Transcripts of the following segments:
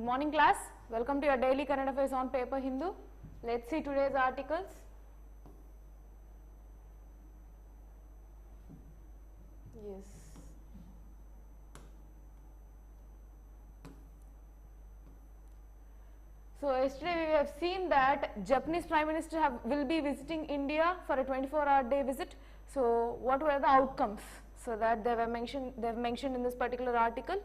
morning class, welcome to your daily current affairs on paper Hindu. Let's see today's articles. Yes. So yesterday we have seen that Japanese Prime Minister will be visiting India for a 24-hour day visit. So what were the outcomes? So that they have mentioned in this particular article.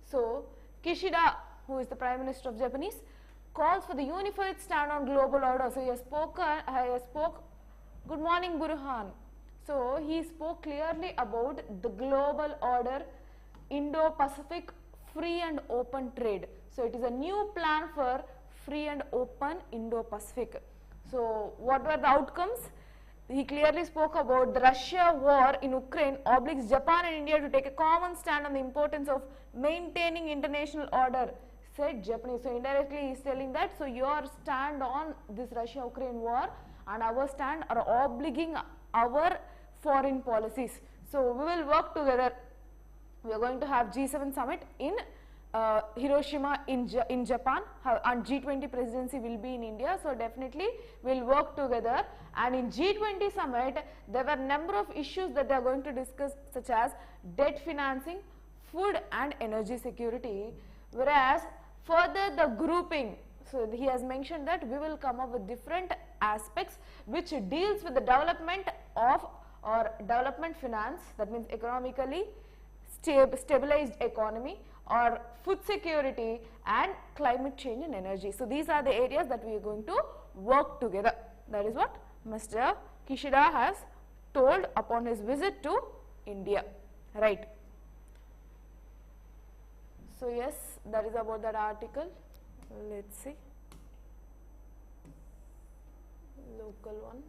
So Kishida, who is the Prime Minister of Japanese, calls for the unified stand on global order. So he spoke, good morning Burhan. So he spoke clearly about the global order, Indo-Pacific free and open trade. So it is a new plan for free and open Indo-Pacific. So what were the outcomes? He clearly spoke about the Russia war in Ukraine obliges Japan and India to take a common stand on the importance of maintaining international order, said Japanese. So indirectly he is telling that, so your stand on this Russia-Ukraine war and our stand are obligating our foreign policies. So we will work together. We are going to have G7 summit in Hiroshima in Japan, and G20 presidency will be in India. So definitely we will work together, and in G20 summit there were number of issues that they are going to discuss, such as debt financing, food and energy security, whereas further the grouping, so he has mentioned that we will come up with different aspects which deals with the development of or development finance, that means economically stabilized economy, or food security and climate change and energy. So these are the areas that we are going to work together. That is what Mr. Kishida has told upon his visit to India, right. So yes, that is about that article. Let's see, local one.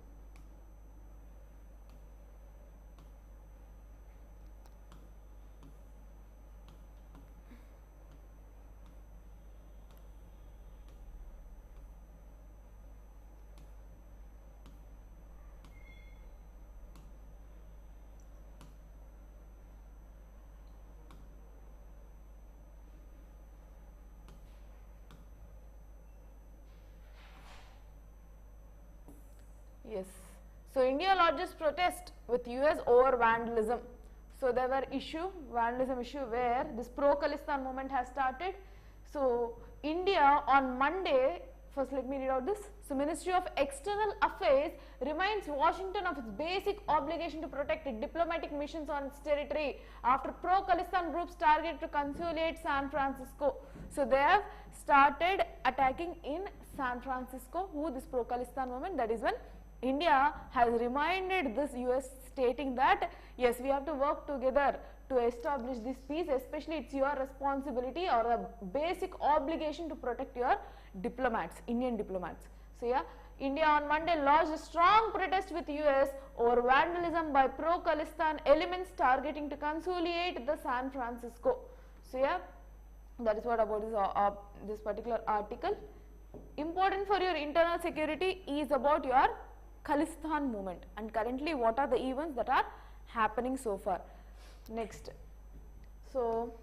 Yes. So India lodges protest with US over vandalism. So there were vandalism issue where this pro-Khalistan movement has started. So India on Monday, first let me read out this. So Ministry of External Affairs reminds Washington of its basic obligation to protect diplomatic missions on its territory after pro-Khalistan groups targeted to consolidate San Francisco. So they have started attacking in San Francisco. Who this pro-Khalistan movement? That is when India has reminded this US, stating that yes, we have to work together to establish this peace, especially it's your responsibility or a basic obligation to protect your diplomats, Indian diplomats. So yeah, India on Monday lodged a strong protest with US over vandalism by pro-Khalistan elements targeting to consolidate the San Francisco. So yeah, that is what about this particular article. Important for your internal security is about your Khalistan movement, and currently what are the events that are happening so far. Next, so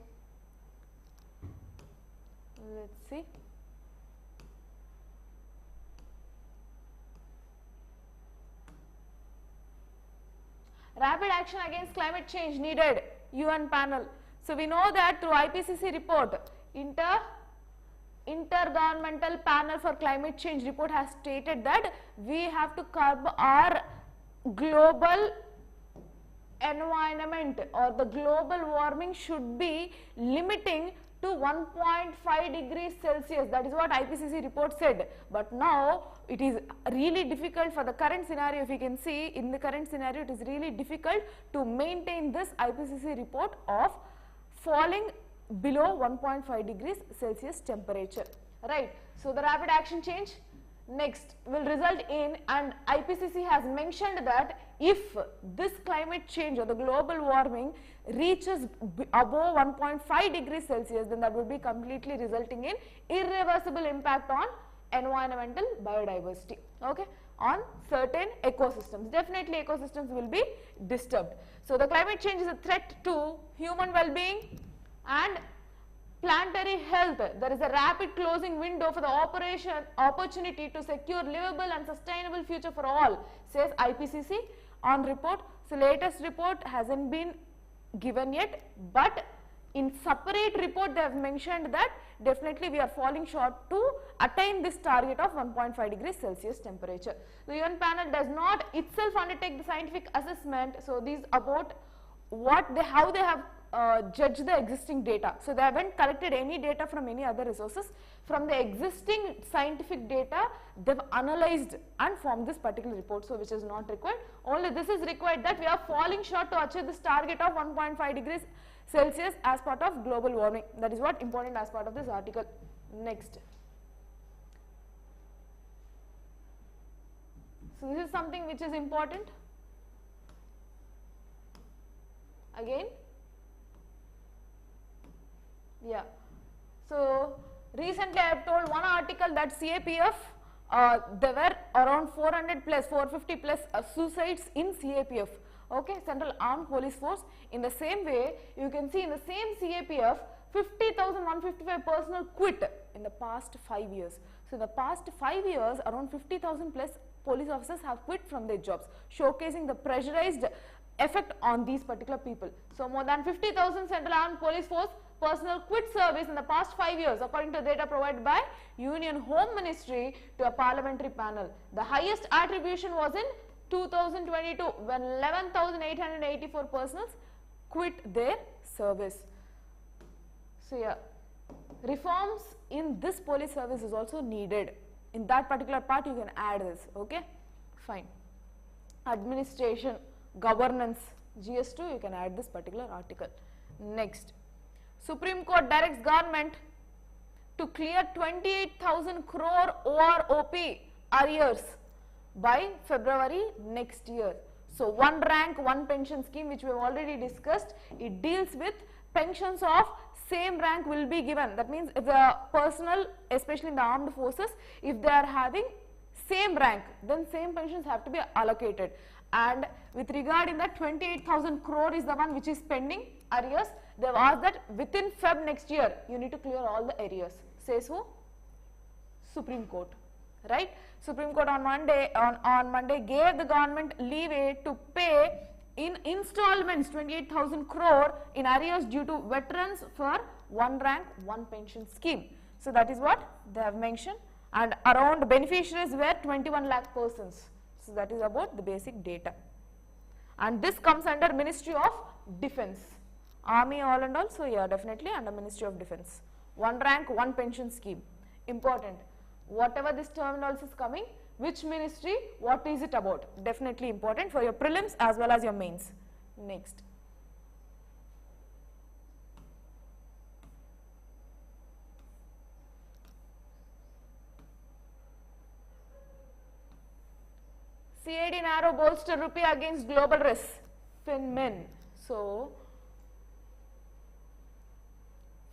let's see. Rapid action against climate change needed, UN panel. So we know that through IPCC report, Intergovernmental Panel for Climate Change report has stated that we have to curb our global environment, or the global warming should be limiting to 1.5 degrees Celsius. That is what IPCC report said. But now it is really difficult for the current scenario. If you can see in the current scenario, it is really difficult to maintain this IPCC report of falling below 1.5 degrees Celsius temperature, right. So the rapid action change next will result in, and IPCC has mentioned that if this climate change or the global warming reaches above 1.5 degrees Celsius, then that will be completely resulting in irreversible impact on environmental biodiversity, okay, on certain ecosystems. Definitely ecosystems will be disturbed. So the climate change is a threat to human well-being and planetary health, there is a rapid closing window for the opportunity to secure livable and sustainable future for all, says IPCC on report. So latest report hasn't been given yet, but in separate report they have mentioned that definitely we are falling short to attain this target of 1.5 degrees Celsius temperature. The UN panel does not itself undertake the scientific assessment, so these about how they have judged the existing data. So they haven't collected any data from any other resources. From the existing scientific data, they have analyzed and formed this particular report, so which is not required. Only this is required, that we are falling short to achieve this target of 1.5 degrees Celsius as part of global warming. That is what important as part of this article. Next. So this is something which is important. Again. Yeah. So recently I have told one article that CAPF, there were around 400 plus, 450 plus suicides in CAPF. Okay, Central Armed Police Force. In the same way, you can see in the same CAPF, 50,155 personnel quit in the past 5 years. So in the past 5 years, around 50,000 plus police officers have quit from their jobs, showcasing the pressurized effect on these particular people. So more than 50,000 Central Armed Police Force personnel quit service in the past 5 years, according to data provided by Union Home Ministry to a parliamentary panel. The highest attribution was in 2022, when 11,884 persons quit their service. So yeah, reforms in this police service is also needed. In that particular part you can add this, okay, fine. Administration, governance, GS2, you can add this particular article. Next, Supreme Court directs government to clear 28,000 crore OROP arrears by February next year. So one rank, one pension scheme, which we have already discussed, it deals with pensions of same rank will be given. That means if the personnel, especially in the armed forces, if they are having same rank, then same pensions have to be allocated. And with regarding that, 28,000 crore is the one which is pending arrears. They have asked that within Feb next year you need to clear all the arrears. Says who? Supreme Court, right? Supreme Court on Monday gave the government leeway to pay in installments 28,000 crore in arrears due to veterans for one rank, one pension scheme. So that is what they have mentioned, and around beneficiaries were 21 lakh persons. So that is about the basic data, and this comes under Ministry of Defence, Army all and all. So yeah, definitely under Ministry of Defence. One rank, one pension scheme, important. Whatever this terminology is coming, which ministry, what is it about? Definitely important for your prelims as well as your mains. Next. CAD narrow bolster rupee against global risk, FinMin. So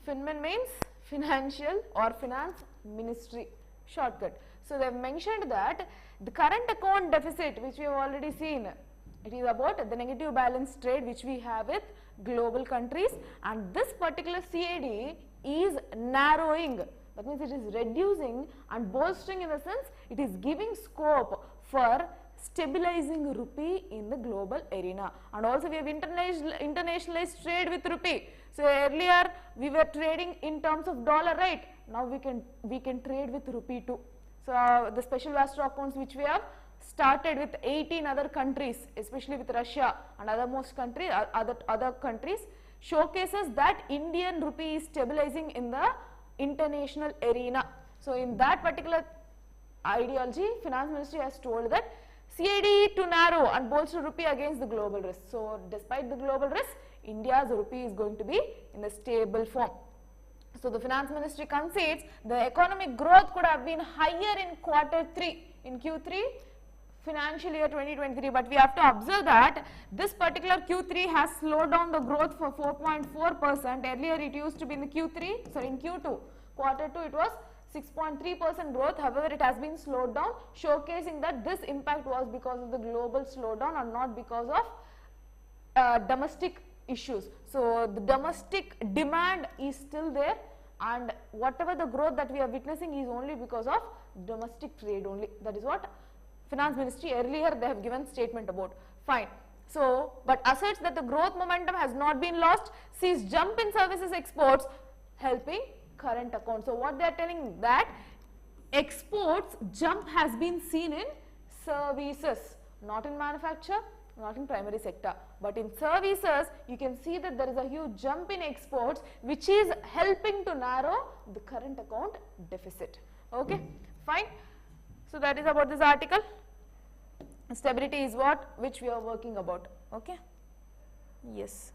FinMin means Financial or Finance Ministry, shortcut. So they have mentioned that the current account deficit, which we have already seen, it is about the negative balance trade which we have with global countries, and this particular CAD is narrowing. That means it is reducing and bolstering, in the sense it is giving scope for stabilizing rupee in the global arena. And also we have internationalized trade with rupee. So earlier we were trading in terms of dollar, right? Now we can trade with rupee too. So the special vaster accounts which we have started with 18 other countries, especially with Russia and other countries, showcases that Indian rupee is stabilizing in the international arena. So in that particular ideology, Finance Ministry has told that CAD to narrow and bolster rupee against the global risk. So despite the global risk, India's rupee is going to be in a stable form. So the Finance Ministry concedes the economic growth could have been higher in Q3 financial year 2023, but we have to observe that this particular Q3 has slowed down the growth for 4.4%. Earlier it used to be in the in Q2, Q2 it was 6.3% growth. However, it has been slowed down, showcasing that this impact was because of the global slowdown and not because of domestic issues. So the domestic demand is still there, and whatever the growth that we are witnessing is only because of domestic trade only. That is what Finance Ministry earlier they have given statement about. Fine. So, but asserts that the growth momentum has not been lost, sees jump in services exports helping current account. So, what they are telling that exports jump has been seen in services, not in manufacture, not in primary sector, but in services you can see that there is a huge jump in exports which is helping to narrow the current account deficit. Okay, fine. So, that is about this article. Stability is what which we are working about. Okay, yes.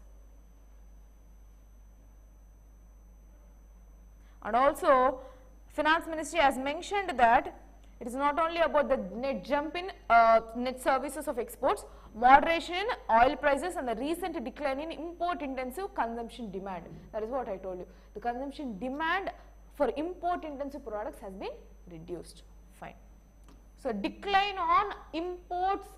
And also Finance Ministry has mentioned that it is not only about the net jump in net services of exports, moderation in oil prices and the recent decline in import intensive consumption demand. That is what I told you. The consumption demand for import intensive products has been reduced. Fine. So, decline on imports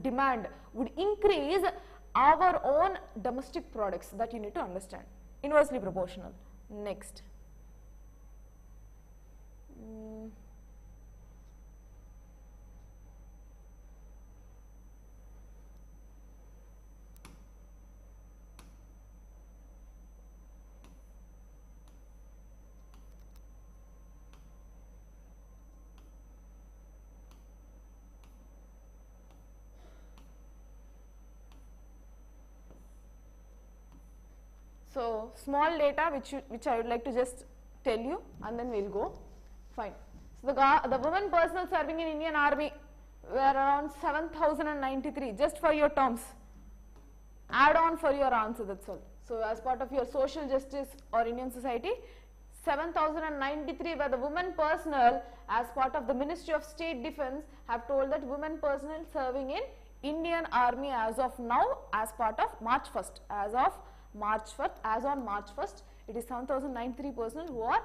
demand would increase our own domestic products, that you need to understand. Inversely proportional. Next. So, small data which I would like to just tell you and then we will go. Fine. So, the women personnel serving in Indian Army were around 7,093, just for your terms. Add on for your answer, that's all. So, as part of your social justice or Indian society, 7,093 were the women personnel as part of the Ministry of State Defence have told that women personnel serving in Indian Army as of now as part of March 1st, as on March 1st, it is 7,093 personnel who are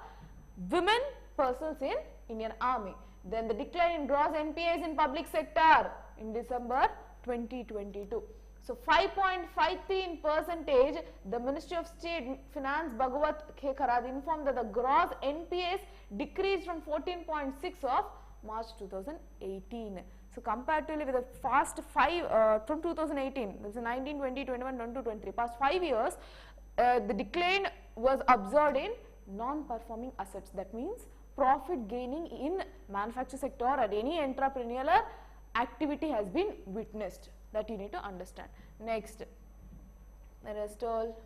women personnel in Indian Army. Then the decline in gross NPAs in public sector in December 2022. So, 5.53 percentage, the Ministry of State Finance Bhagavat Khekarad informed that the gross NPAs decreased from 14.6 of March 2018. So, comparatively with the past 5 from 2018, that is 19, 20, 21, 22, 23, past 5 years, the decline was observed in non-performing assets. That means profit gaining in manufacture sector or any entrepreneurial activity has been witnessed. That you need to understand. Next, the rest all,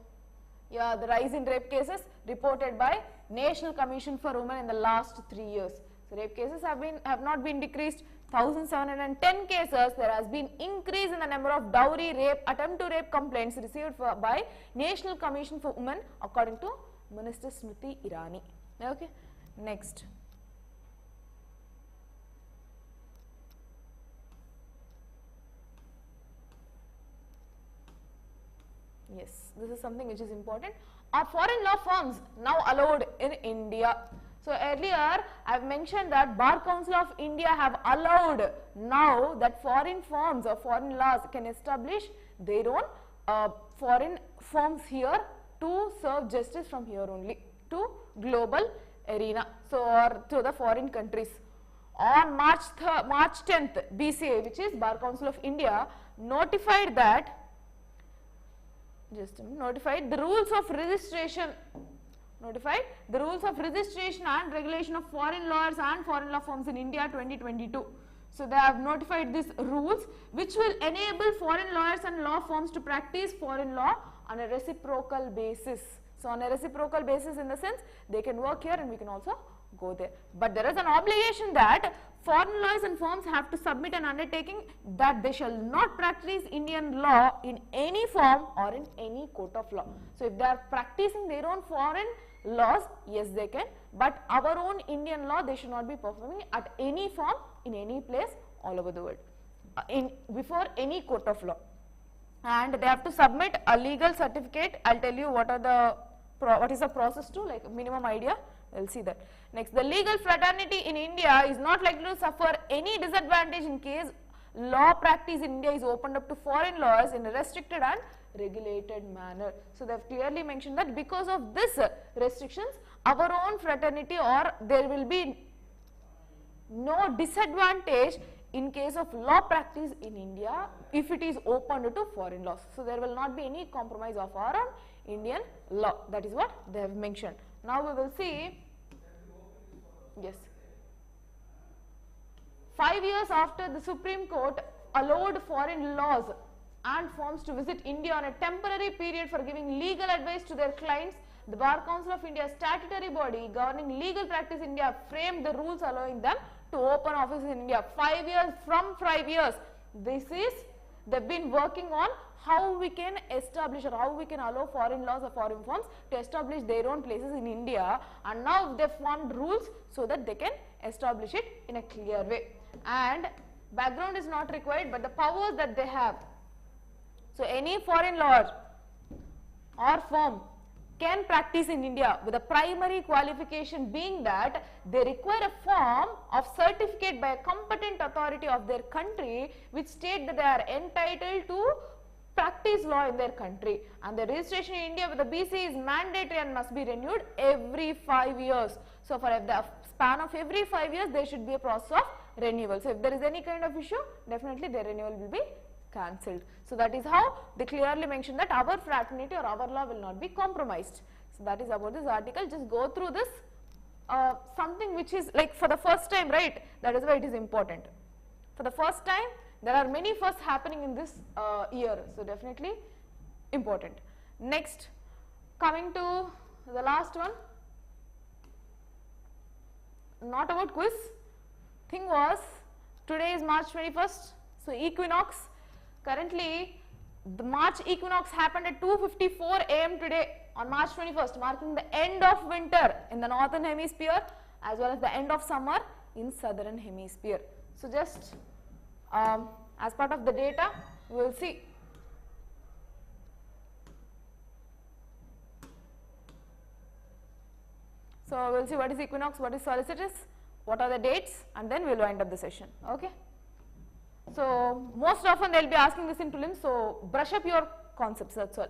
yeah, the rise in rape cases reported by National Commission for Women in the last 3 years. So, rape cases have not been decreased. 1,710 cases, there has been increase in the number of dowry, rape, attempt to rape complaints received by National Commission for Women according to Minister Smriti Irani. Okay. Next. Yes, this is something which is important. Are foreign law firms now allowed in India? So, earlier I have mentioned that Bar Council of India have allowed now that foreign firms or foreign laws can establish their own foreign firms here to serve justice from here only to global arena, so or to the foreign countries. On March 10th, BCA, which is Bar Council of India, notified that notified the rules of registration and regulation of foreign lawyers and foreign law firms in India 2022. So, they have notified these rules which will enable foreign lawyers and law firms to practice foreign law on a reciprocal basis. So, on a reciprocal basis in the sense they can work here and we can also go there. But there is an obligation that foreign lawyers and firms have to submit an undertaking that they shall not practice Indian law in any form or in any court of law. So, if they are practicing their own foreign laws, yes they can, but our own Indian law they should not be performing at any form in any place all over the world before any court of law. And they have to submit a legal certificate. I will tell you what is the process to, like minimum idea. We will see that. Next, the legal fraternity in India is not likely to suffer any disadvantage in case law practice in India is opened up to foreign laws in a restricted and regulated manner. So they have clearly mentioned that because of this restrictions, our own fraternity, or there will be no disadvantage in case of law practice in India if it is opened to foreign laws. So there will not be any compromise of our own Indian law. That is what they have mentioned. Now we will see, yes, 5 years after the Supreme Court allowed foreign laws and firms to visit India on a temporary period for giving legal advice to their clients, the Bar Council of India, statutory body governing legal practice in India, framed the rules allowing them to open offices in India. 5 years, from 5 years, this is, they've been working on how we can establish or how we can allow foreign laws or foreign firms to establish their own places in India, and now they formed rules so that they can establish it in a clear way. And background is not required, but the powers that they have. So any foreign law or firm can practice in India with the primary qualification being that they require a form of certificate by a competent authority of their country which state that they are entitled to practice law in their country, and the registration in India with the BC is mandatory and must be renewed every 5 years. So for the span of every 5 years there should be a process of renewal. So if there is any kind of issue, definitely the renewal will be cancelled. So that is how they clearly mention that our fraternity or our law will not be compromised. So that is about this article. Just go through this, something which is like for the first time, right? That is why it is important. For the first time, there are many firsts happening in this year, so definitely important. Next, coming to the last one, not about quiz. Thing was, today is March 21st, so Equinox. Currently, the March Equinox happened at 2:54 AM today on March 21st, marking the end of winter in the northern hemisphere as well as the end of summer in southern hemisphere. So just as part of the data, we will see. So we will see what is equinox, what is solstice, what are the dates, and then we will wind up the session. Okay. So most often they will be asking this in prelims, so brush up your concepts, that's all.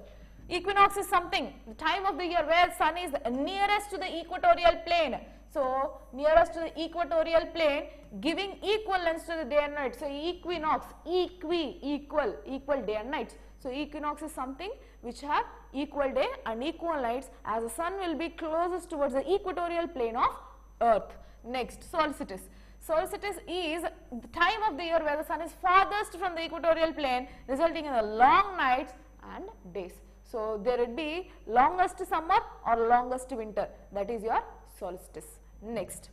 Equinox is something, the time of the year where sun is nearest to the equatorial plane. So nearest to the equatorial plane, giving equal lengths to the day and night. So equinox, equal day and night. So equinox is something which have equal day and equal nights as the sun will be closest towards the equatorial plane of earth. Next, solstice. Solstice is the time of the year where the sun is farthest from the equatorial plane, resulting in the long nights and days. So there would be longest summer or longest winter, that is your solstice. Next,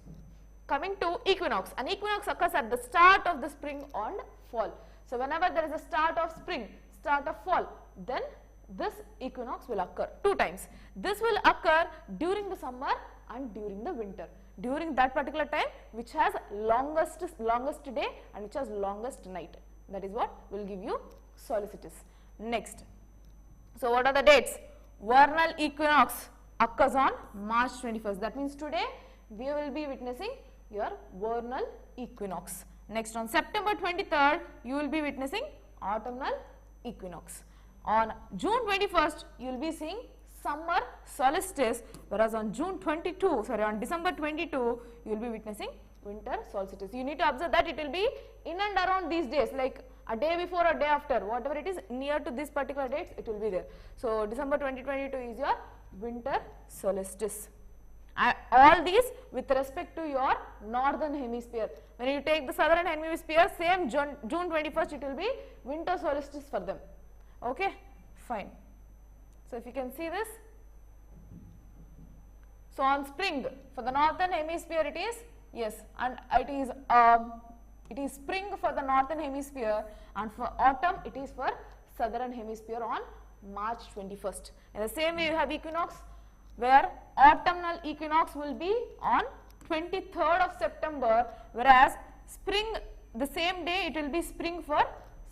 coming to equinox. An equinox occurs at the start of the spring and fall. So whenever there is a start of spring, start of fall, then this equinox will occur 2 times. This will occur during the summer and during the winter. During that particular time which has longest day and which has longest night. That is what will give you solstice. Next, so what are the dates? Vernal equinox occurs on March 21st. That means today we will be witnessing your vernal equinox. Next, on September 23rd, you will be witnessing autumnal equinox. On June 21st, you will be seeing summer solstice, whereas on on December 22, you will be witnessing winter solstice. You need to observe that it will be in and around these days, like a day before or day after, whatever it is near to this particular dates, it will be there. So December 2022 is your winter solstice. All these with respect to your northern hemisphere. When you take the southern hemisphere, same June 21st, it will be winter solstice for them. Okay, fine. So if you can see this, so on spring for the northern hemisphere it is, yes, and it is spring for the northern hemisphere, and for autumn it is for southern hemisphere on March 21st. In the same way you have equinox, where autumnal equinox will be on 23rd of September, whereas spring, the same day it will be spring for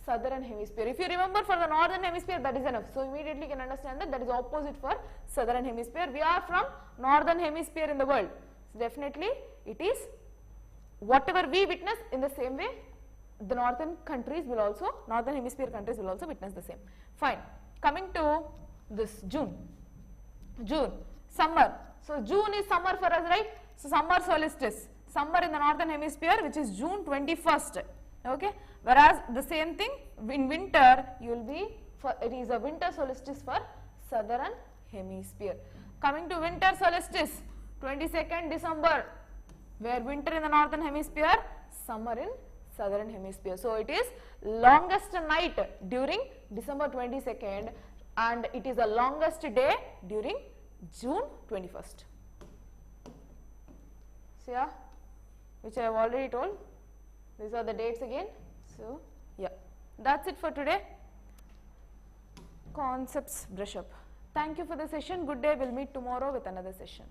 southern hemisphere. If you remember for the northern hemisphere, that is enough. So immediately you can understand that that is opposite for southern hemisphere. We are from northern hemisphere in the world. So definitely it is whatever we witness in the same way the northern hemisphere countries will also witness the same. Fine. Coming to this June, summer. So June is summer for us, right? So summer solstice, summer in the northern hemisphere, which is June 21st. Okay. Whereas the same thing in winter, it is a winter solstice for southern hemisphere. Coming to winter solstice, 22nd December, where winter in the northern hemisphere, summer in southern hemisphere. So it is longest night during December 22nd and it is the longest day during June 21st. So yeah, which I have already told. These are the dates again. So yeah, that's it for today. Concepts brush up. Thank you for the session. Good day. We'll meet tomorrow with another session.